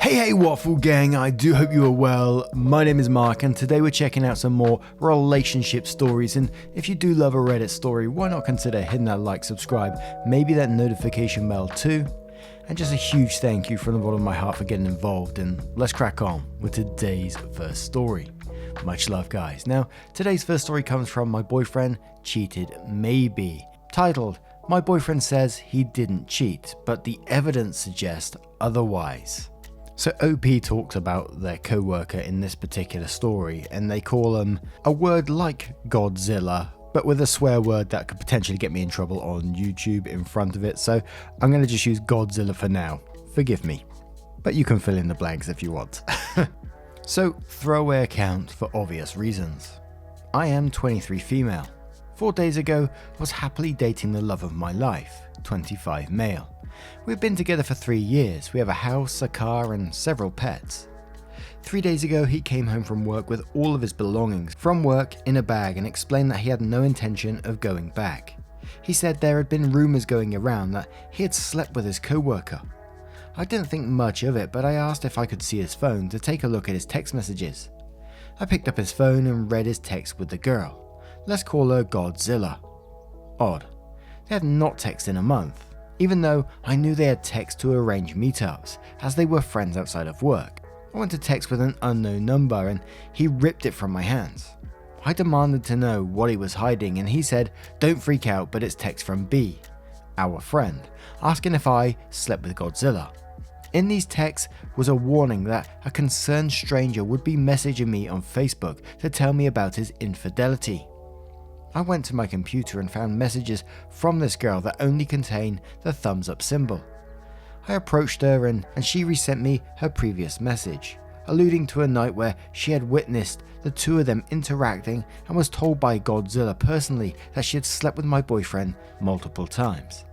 Hey Waffle Gang, I do hope you are well. My name is Mark and today we're checking out some more relationship stories, and if you do love a Reddit story, why not consider hitting that like, subscribe, maybe that notification bell too. And just a huge thank you from the bottom of my heart for getting involved, and let's crack on with today's first story. Much love guys. Now, today's first story comes from My Boyfriend Cheated Maybe, titled, My Boyfriend Says He Didn't Cheat, but the Evidence Suggests Otherwise. So OP talks about their co-worker in this particular story, and they call him a word like Godzilla, but with a swear word that could potentially get me in trouble on YouTube in front of it, so I'm going to just use Godzilla for now. Forgive me. But you can fill in the blanks if you want. So, throwaway account for obvious reasons. I am 23 female. 4 days ago, was happily dating the love of my life, 25 male. We've been together for 3 years. We have a house, a car, and several pets. 3 days ago, he came home from work with all of his belongings from work in a bag and explained that he had no intention of going back. He said there had been rumors going around that he had slept with his co-worker. I didn't think much of it, but I asked if I could see his phone to take a look at his text messages. I picked up his phone and read his text with the girl. Let's call her Godzilla. Odd. They had not texted in a month, even though I knew they had text to arrange meetups, as they were friends outside of work. I went to text with an unknown number and he ripped it from my hands. I demanded to know what he was hiding and he said, don't freak out, but it's text from B, our friend, asking if I slept with Godzilla. In these texts was a warning that a concerned stranger would be messaging me on Facebook to tell me about his infidelity. I went to my computer and found messages from this girl that only contained the thumbs up symbol. I approached her and she resent me her previous message, alluding to a night where she had witnessed the two of them interacting and was told by Godzilla personally that she had slept with my boyfriend multiple times.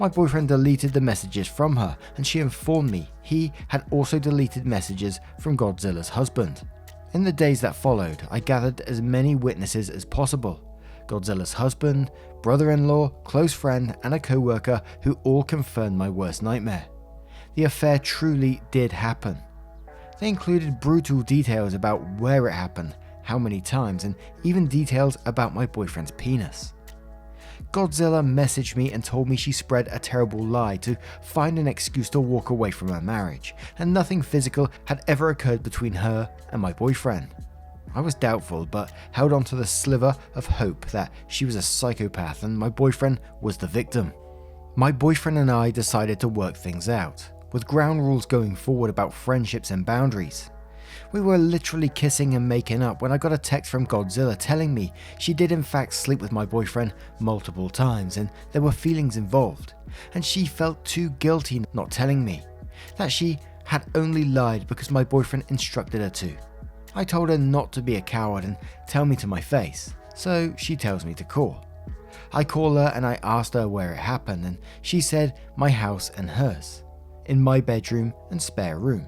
My boyfriend deleted the messages from her and she informed me he had also deleted messages from Godzilla's husband. In the days that followed, I gathered as many witnesses as possible. Godzilla's husband, brother-in-law, close friend, and a co-worker who all confirmed my worst nightmare. The affair truly did happen. They included brutal details about where it happened, how many times, and even details about my boyfriend's penis. Godzilla messaged me and told me she spread a terrible lie to find an excuse to walk away from her marriage, and nothing physical had ever occurred between her and my boyfriend. I was doubtful, but held on to the sliver of hope that she was a psychopath and my boyfriend was the victim. My boyfriend and I decided to work things out, with ground rules going forward about friendships and boundaries. We were literally kissing and making up when I got a text from Godzilla telling me she did in fact sleep with my boyfriend multiple times and there were feelings involved, and she felt too guilty not telling me, that she had only lied because my boyfriend instructed her to. I told her not to be a coward and tell me to my face, so she tells me to call. I call her and I asked her where it happened and she said my house and hers, in my bedroom and spare room.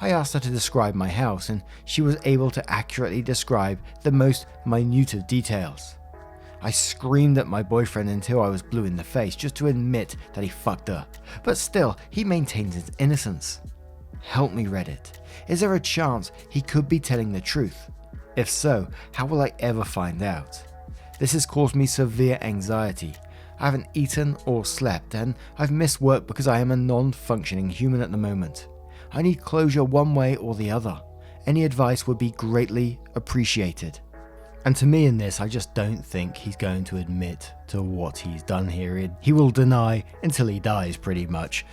I asked her to describe my house and she was able to accurately describe the most minute of details. I screamed at my boyfriend until I was blue in the face just to admit that he fucked up, but still he maintains his innocence. Help me Reddit. Is there a chance he could be telling the truth? If so, how will I ever find out? This has caused me severe anxiety. I haven't eaten or slept and I've missed work because I am a non-functioning human at the moment. I need closure one way or the other. Any advice would be greatly appreciated. And to me in this, I just don't think he's going to admit to what he's done here. He will deny until he dies pretty much.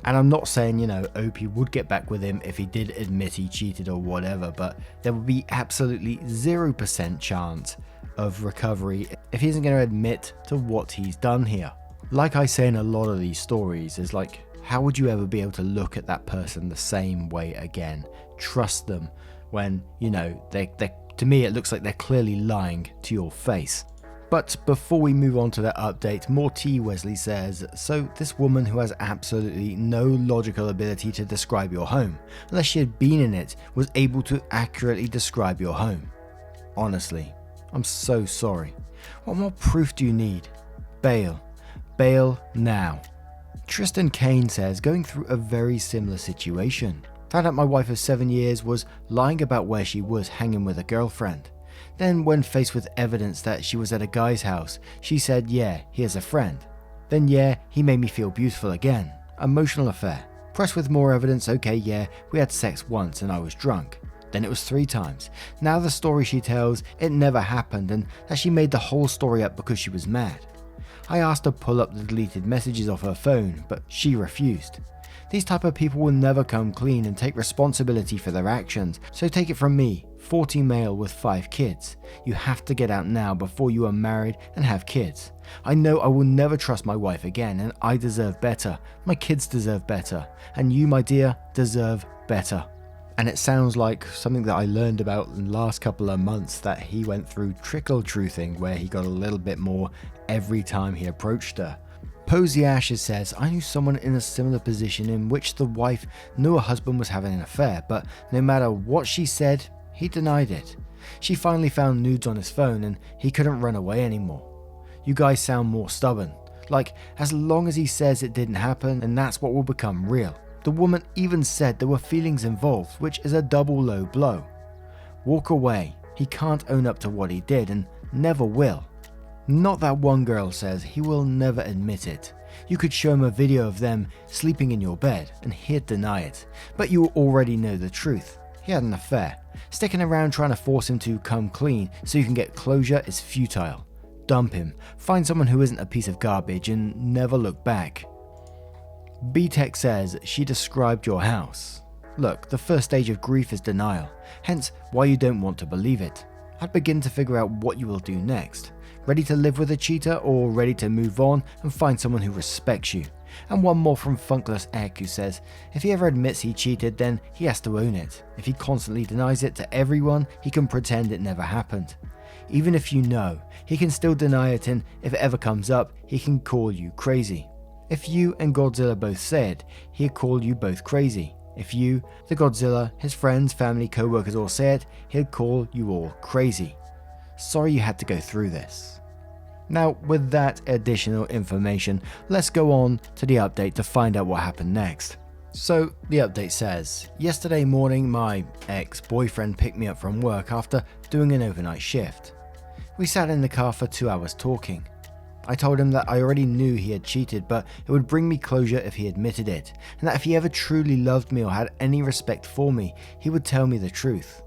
And I'm not saying, OP would get back with him if he did admit he cheated or whatever, but there would be absolutely 0% chance of recovery if he isn't going to admit to what he's done here. Like I say in a lot of these stories, is like, how would you ever be able to look at that person the same way again? Trust them when, they to me it looks like they're clearly lying to your face. But before we move on to that update, more T Wesley says, so this woman who has absolutely no logical ability to describe your home, unless she had been in it, was able to accurately describe your home. Honestly, I'm so sorry. What more proof do you need? Bail. Bail now. Tristan Kane says, going through a very similar situation. Found out my wife of 7 years was lying about where she was hanging with a girlfriend. Then when faced with evidence that she was at a guy's house, she said yeah, he has a friend. Then yeah, he made me feel beautiful again. Emotional affair. Pressed with more evidence, okay yeah, we had sex once and I was drunk. Then it was 3 times. Now the story she tells, it never happened and that she made the whole story up because she was mad. I asked her to pull up the deleted messages off her phone, but she refused. These type of people will never come clean and take responsibility for their actions, so take it from me, 40 male with 5 kids. You have to get out now before you are married and have kids. I know I will never trust my wife again and I deserve better. My kids deserve better. And you, my dear, deserve better. And it sounds like something that I learned about in the last couple of months, that he went through trickle truthing where he got a little bit more every time he approached her. Posey Ashes says, I knew someone in a similar position in which the wife knew her husband was having an affair, but no matter what she said, he denied it. She finally found nudes on his phone and he couldn't run away anymore. You guys sound more stubborn. Like, as long as he says it didn't happen, then that's what will become real. The woman even said there were feelings involved, which is a double low blow. Walk away. He can't own up to what he did and never will. Not that one girl says he will never admit it. You could show him a video of them sleeping in your bed and he'd deny it. But you already know the truth. He had an affair. Sticking around trying to force him to come clean so you can get closure is futile. Dump him. Find someone who isn't a piece of garbage and never look back. B-Tech says she described your house. Look, the first stage of grief is denial, hence why you don't want to believe it. I'd begin to figure out what you will do next. Ready to live with a cheater or ready to move on and find someone who respects you? And one more from Funkless Egg who says, if he ever admits he cheated, then he has to own it. If he constantly denies it to everyone, he can pretend it never happened. Even if you know, he can still deny it, and if it ever comes up, he can call you crazy. If you and Godzilla both say it, he'll call you both crazy. If you, the Godzilla, his friends, family, co-workers all say it, he'll call you all crazy. Sorry you had to go through this. Now, with that additional information, let's go on to the update to find out what happened next. So, the update says, yesterday morning my ex-boyfriend picked me up from work after doing an overnight shift. We sat in the car for 2 hours talking. I told him that I already knew he had cheated, but it would bring me closure if he admitted it, and that if he ever truly loved me or had any respect for me, he would tell me the truth.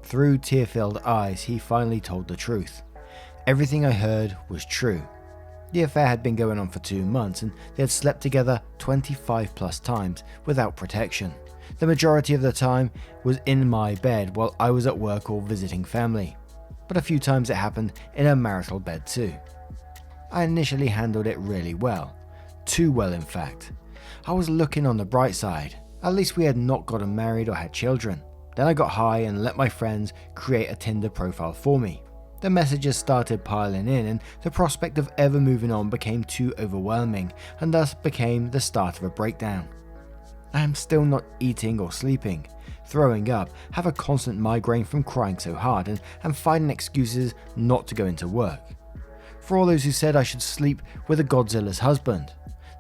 Through tear-filled eyes, he finally told the truth. Everything I heard was true. The affair had been going on for 2 months and they had slept together 25 plus times without protection. The majority of the time was in my bed while I was at work or visiting family. But a few times it happened in a marital bed too. I initially handled it really well. Too well in fact. I was looking on the bright side. At least we had not gotten married or had children. Then I got high and let my friends create a Tinder profile for me. The messages started piling in and the prospect of ever moving on became too overwhelming and thus became the start of a breakdown. I am still not eating or sleeping, throwing up, have a constant migraine from crying so hard and finding excuses not to go into work. For all those who said I should sleep with a Godzilla's husband,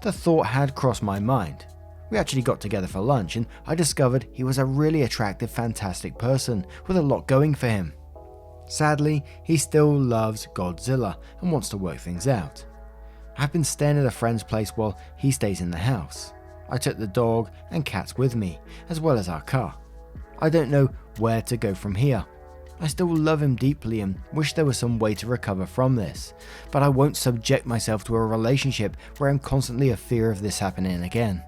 the thought had crossed my mind. We actually got together for lunch and I discovered he was a really attractive, fantastic person with a lot going for him. Sadly, he still loves Godzilla and wants to work things out. I've been staying at a friend's place while he stays in the house. I took the dog and cats with me, as well as our car. I don't know where to go from here. I still love him deeply and wish there was some way to recover from this, but I won't subject myself to a relationship where I'm constantly a fear of this happening again.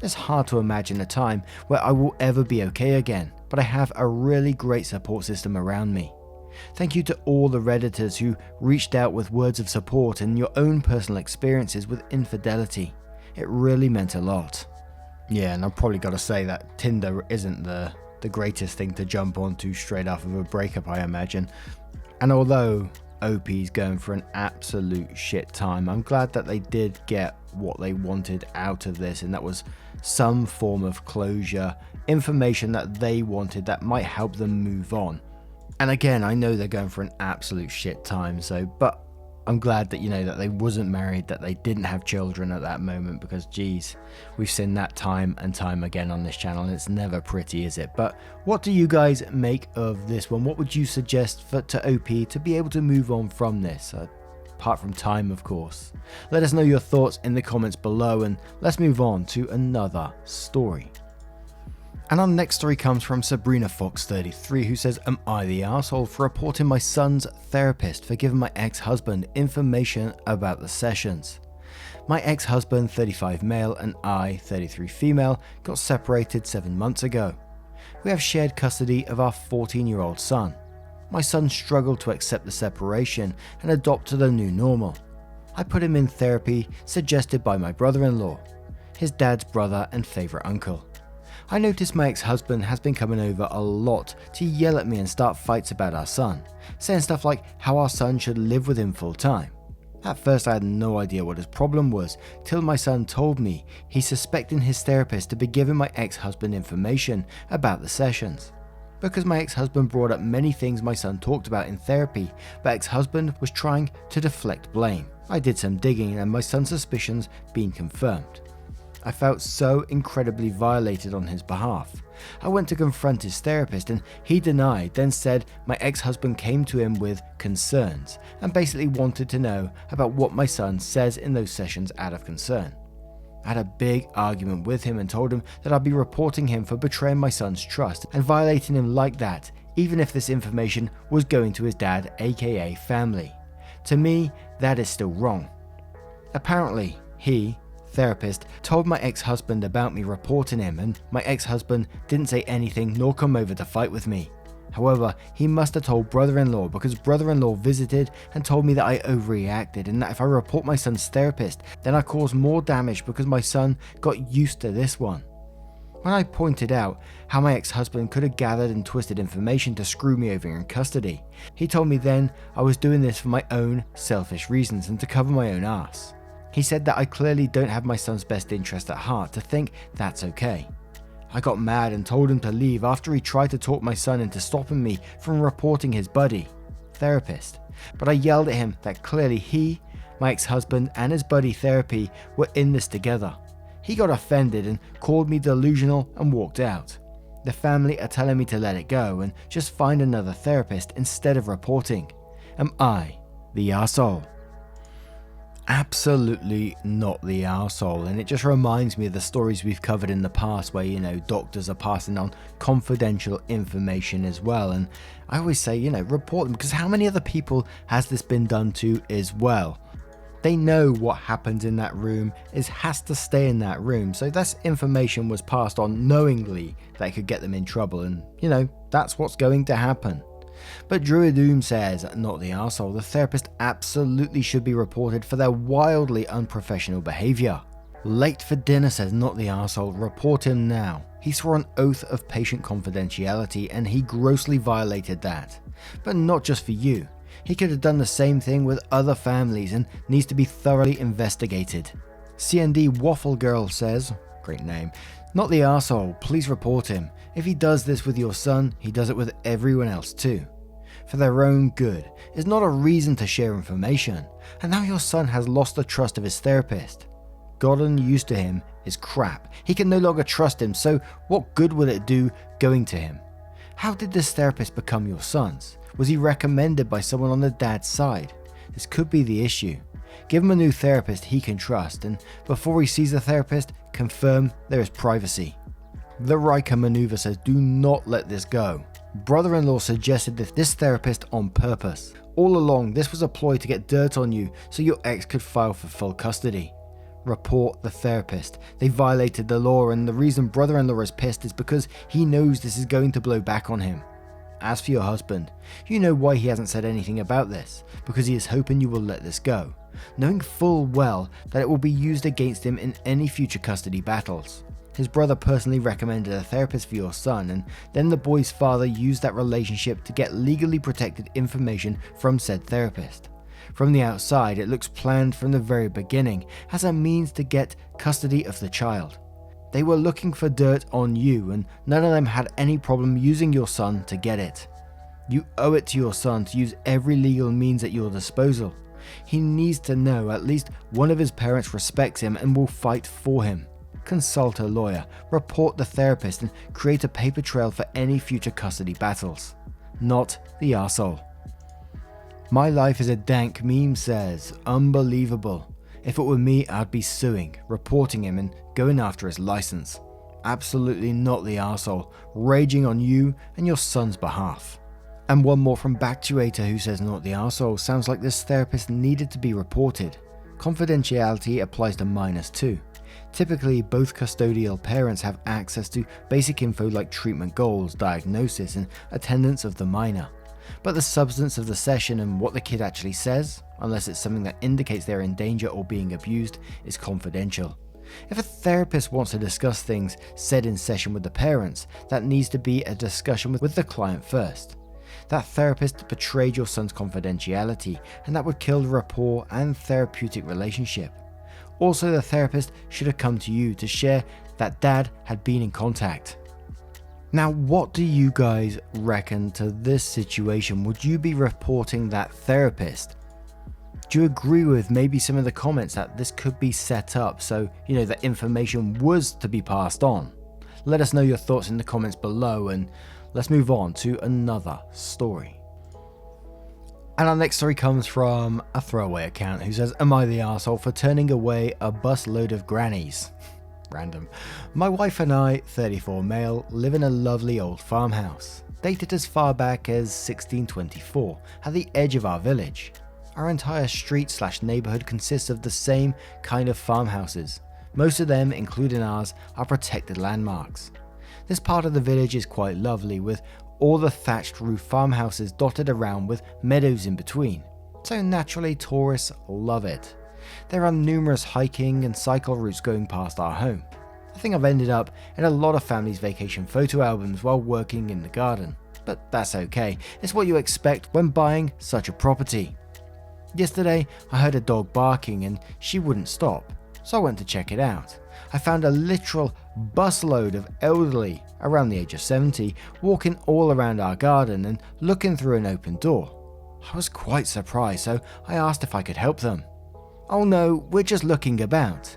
It's hard to imagine a time where I will ever be okay again, but I have a really great support system around me. Thank you to all the Redditors who reached out with words of support and your own personal experiences with infidelity. It really meant a lot. Yeah, and I've probably got to say that Tinder isn't the greatest thing to jump onto straight off of a breakup, I imagine. And although OP's going for an absolute shit time, I'm glad that they did get what they wanted out of this, and that was some form of closure, information that they wanted that might help them move on. And again, I know they're going for an absolute shit time, but I'm glad that, that they wasn't married, that they didn't have children at that moment, because geez, we've seen that time and time again on this channel, and it's never pretty, is it? But what do you guys make of this one? What would you suggest to OP to be able to move on from this? Apart from time, of course. Let us know your thoughts in the comments below, and let's move on to another story. And our next story comes from Sabrina Fox 33, who says, am I the arsehole for reporting my son's therapist for giving my ex-husband information about the sessions? My ex-husband, 35 male, and I, 33 female, got separated 7 months ago. We have shared custody of our 14-year-old son. My son struggled to accept the separation and adopt to the new normal. I put him in therapy suggested by my brother-in-law, his dad's brother and favourite uncle. I noticed my ex-husband has been coming over a lot to yell at me and start fights about our son, saying stuff like how our son should live with him full time. At first I had no idea what his problem was, till my son told me he's suspecting his therapist to be giving my ex-husband information about the sessions. Because my ex-husband brought up many things my son talked about in therapy, but ex-husband was trying to deflect blame. I did some digging and my son's suspicions being confirmed. I felt so incredibly violated on his behalf. I went to confront his therapist and he denied, then said my ex-husband came to him with concerns and basically wanted to know about what my son says in those sessions out of concern. I had a big argument with him and told him that I'd be reporting him for betraying my son's trust and violating him like that, even if this information was going to his dad, aka family. To me, that is still wrong. Apparently, he, therapist, told my ex-husband about me reporting him, and my ex-husband didn't say anything nor come over to fight with me. However, he must have told brother-in-law, because brother-in-law visited and told me that I overreacted and that if I report my son's therapist, then I cause more damage because my son got used to this one. When I pointed out how my ex-husband could have gathered and twisted information to screw me over in custody, he told me then I was doing this for my own selfish reasons and to cover my own ass. He said that I clearly don't have my son's best interest at heart to think that's okay. I got mad and told him to leave after he tried to talk my son into stopping me from reporting his buddy, therapist. But I yelled at him that clearly he, my ex-husband and his buddy therapy were in this together. He got offended and called me delusional and walked out. The family are telling me to let it go and just find another therapist instead of reporting. Am I the arsehole? Absolutely not the arsehole, and it just reminds me of the stories we've covered in the past where, doctors are passing on confidential information as well. And I always say, report them, because how many other people has this been done to as well? They know what happens in that room has to stay in that room, so this information was passed on knowingly that could get them in trouble, and that's what's going to happen. But Druidoom says, not the arsehole, the therapist absolutely should be reported for their wildly unprofessional behaviour. Late for dinner says, not the arsehole, report him now. He swore an oath of patient confidentiality and he grossly violated that. But not just for you. He could have done the same thing with other families and needs to be thoroughly investigated. CND Waffle Girl says, great name, not the arsehole, please report him. If he does this with your son, he does it with everyone else too. For their own good is not a reason to share information, and now your son has lost the trust of his therapist. Gotten used to him is crap. He can no longer trust him, so what good will it do going to him? How did this therapist become your son's? Was he recommended by someone on the dad's side? This could be the issue. Give him a new therapist he can trust, and before he sees the therapist, confirm there is privacy. The Riker maneuver says, do not let this go. Brother-in-law suggested this therapist on purpose. All along, this was a ploy to get dirt on you so your ex could file for full custody. Report the therapist. They violated the law, and the reason brother-in-law is pissed is because he knows this is going to blow back on him. As for your husband, you know why he hasn't said anything about this, because he is hoping you will let this go, knowing full well that it will be used against him in any future custody battles. His brother personally recommended a therapist for your son, and then the boy's father used that relationship to get legally protected information from said therapist. From the outside, it looks planned from the very beginning as a means to get custody of the child. They were looking for dirt on you, and none of them had any problem using your son to get it. You owe it to your son to use every legal means at your disposal. He needs to know at least one of his parents respects him and will fight for him. Consult a lawyer, report the therapist, and create a paper trail for any future custody battles. Not the arsehole. My life is a dank meme says, unbelievable. If it were me, I'd be suing, reporting him, and going after his license. Absolutely not the arsehole, raging on you and your son's behalf. And one more from Bactuator who says not the arsehole. Sounds like this therapist needed to be reported. Confidentiality applies to minors too. Typically, both custodial parents have access to basic info like treatment goals, diagnosis, and attendance of the minor. But the substance of the session and what the kid actually says, unless it's something that indicates they're in danger or being abused, is confidential. If a therapist wants to discuss things said in session with the parents, that needs to be a discussion with the client first. That therapist betrayed your son's confidentiality, and that would kill the rapport and therapeutic relationship. Also, the therapist should have come to you to share that dad had been in contact. Now, what do you guys reckon to this situation? Would you be reporting that therapist? Do you agree with maybe some of the comments that this could be set up so, that information was to be passed on? Let us know your thoughts in the comments below, and let's move on to another story. And our next story comes from a throwaway account who says, am I the arsehole for turning away a bus load of grannies? Random. My wife and I, 34 male, live in a lovely old farmhouse, dated as far back as 1624, at the edge of our village. Our entire street/neighborhood consists of the same kind of farmhouses. Most of them, including ours, are protected landmarks. This part of the village is quite lovely, with all the thatched roof farmhouses dotted around with meadows in between, so naturally tourists love it. There are numerous hiking and cycle routes going past our home. I think I've ended up in a lot of families' vacation photo albums while working in the garden, but that's okay, it's what you expect when buying such a property. Yesterday, I heard a dog barking and she wouldn't stop, so I went to check it out. I found a literal busload of elderly around the age of 70 walking all around our garden and looking through an open door. I was quite surprised, so I asked if I could help them. Oh no, we're just looking about.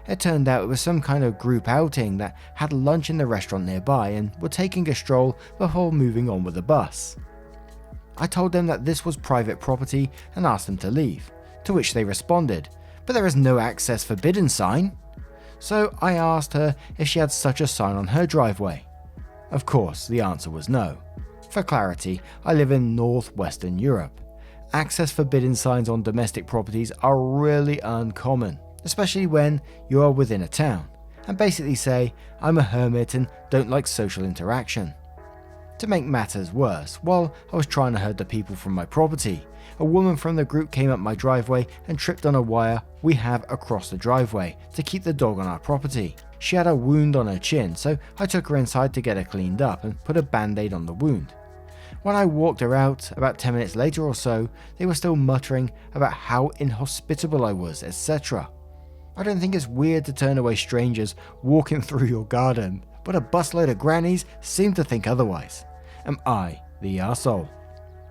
It turned out it was some kind of group outing that had lunch in the restaurant nearby and were taking a stroll before moving on with the bus. I told them that this was private property and asked them to leave, to which they responded, but there is no access forbidden sign. So I asked her if she had such a sign on her driveway. Of course, the answer was no. For clarity, I live in northwestern Europe. Access forbidden signs on domestic properties are really uncommon, especially when you are within a town, and basically say, I'm a hermit and don't like social interaction. To make matters worse, while I was trying to herd the people from my property, a woman from the group came up my driveway and tripped on a wire we have across the driveway to keep the dog on our property. She had a wound on her chin, so I took her inside to get her cleaned up and put a band-aid on the wound. When I walked her out, about 10 minutes later or so, they were still muttering about how inhospitable I was, etc. I don't think it's weird to turn away strangers walking through your garden, but a busload of grannies seem to think otherwise. Am I the arsehole?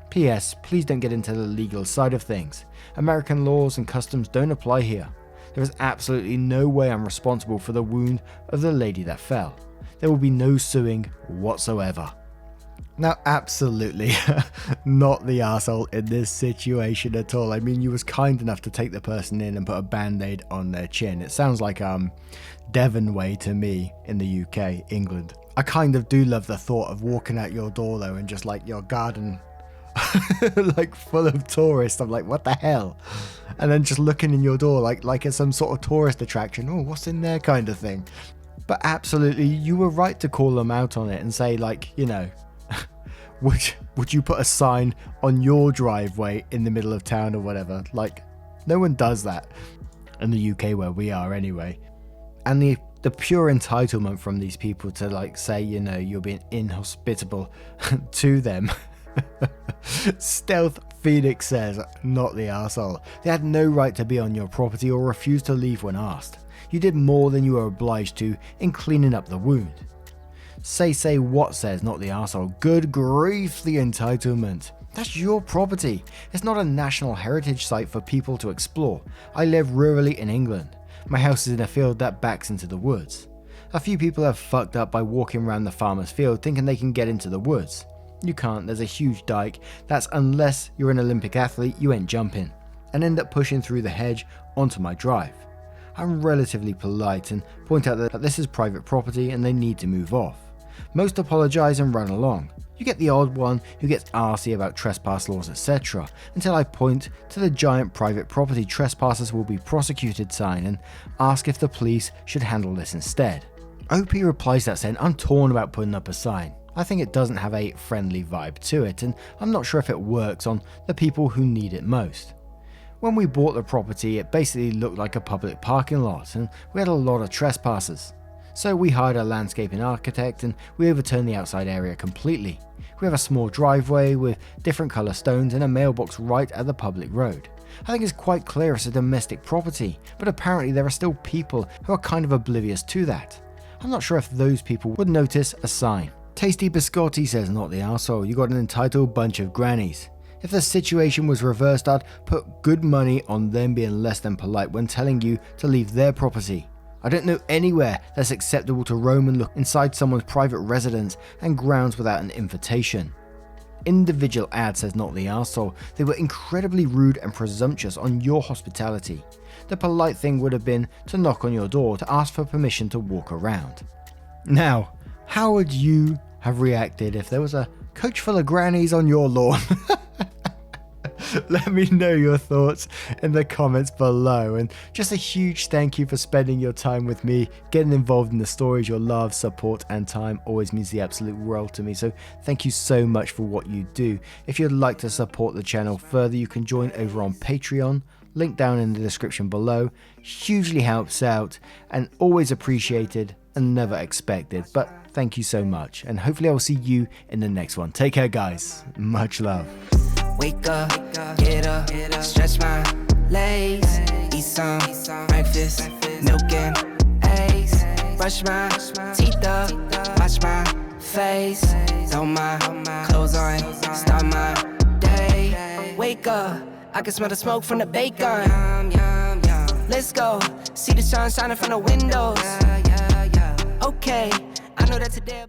P.S. Please don't get into the legal side of things. American laws and customs don't apply here. There is absolutely no way I'm responsible for the wound of the lady that fell. There will be no suing whatsoever. Now, absolutely not the arsehole in this situation at all. I mean, you was kind enough to take the person in and put a band-aid on their chin. It sounds like Devon way to me in the UK, England. I kind of do love the thought of walking out your door though and just like your garden like full of tourists. I'm like, what the hell? And then just looking in your door like it's some sort of tourist attraction. Oh, what's in there kind of thing. But absolutely, you were right to call them out on it and say like, would you put a sign on your driveway in the middle of town or whatever? Like, no one does that in the UK where we are anyway. And the pure entitlement from these people to like say, you're being inhospitable to them. Stealth Phoenix says, not the arsehole. They had no right to be on your property or refuse to leave when asked. You did more than you were obliged to in cleaning up the wound. Say what says, not the arsehole. Good grief, the entitlement. That's your property. It's not a national heritage site for people to explore. I live rurally in England. My house is in a field that backs into the woods. A few people have fucked up by walking around the farmer's field thinking they can get into the woods. You can't, there's a huge dike that's, unless you're an Olympic athlete, you ain't jumping, and end up pushing through the hedge onto my drive. I'm relatively polite and point out that this is private property and they need to move off. Most apologise and run along. You get the odd one who gets arsy about trespass laws, etc., until I point to the giant private property trespassers will be prosecuted sign and ask if the police should handle this instead. OP replies that saying, I'm torn about putting up a sign. I think it doesn't have a friendly vibe to it, and I'm not sure if it works on the people who need it most. When we bought the property, it basically looked like a public parking lot, and we had a lot of trespassers. So we hired a landscaping architect and we overturned the outside area completely. We have a small driveway with different colour stones and a mailbox right at the public road. I think it's quite clear it's a domestic property, but apparently there are still people who are kind of oblivious to that. I'm not sure if those people would notice a sign. Tasty Biscotti says, not the arsehole, you got an entitled bunch of grannies. If the situation was reversed, I'd put good money on them being less than polite when telling you to leave their property. I don't know anywhere that's acceptable to roam and look inside someone's private residence and grounds without an invitation. Individual ad says, not the arsehole, they were incredibly rude and presumptuous on your hospitality. The polite thing would have been to knock on your door to ask for permission to walk around. Now, how would you have reacted if there was a coach full of grannies on your lawn? Let me know your thoughts in the comments below, and just a huge thank you for spending your time with me. Getting involved in the stories, your love, support and time always means the absolute world to me, so thank you so much for what you do. If you'd like to support the channel further, you can join over on Patreon, link down in the description below. Hugely helps out and always appreciated and never expected, but thank you so much, and hopefully I'll see you in the next one. Take care guys, much love. Wake up, get up, stretch my legs, eat some breakfast, milk and eggs, brush my teeth up, wash my face, throw my clothes on, start my day. Wake up, I can smell the smoke from the bacon. Let's go, see the sun shining from the windows. Okay, I know that today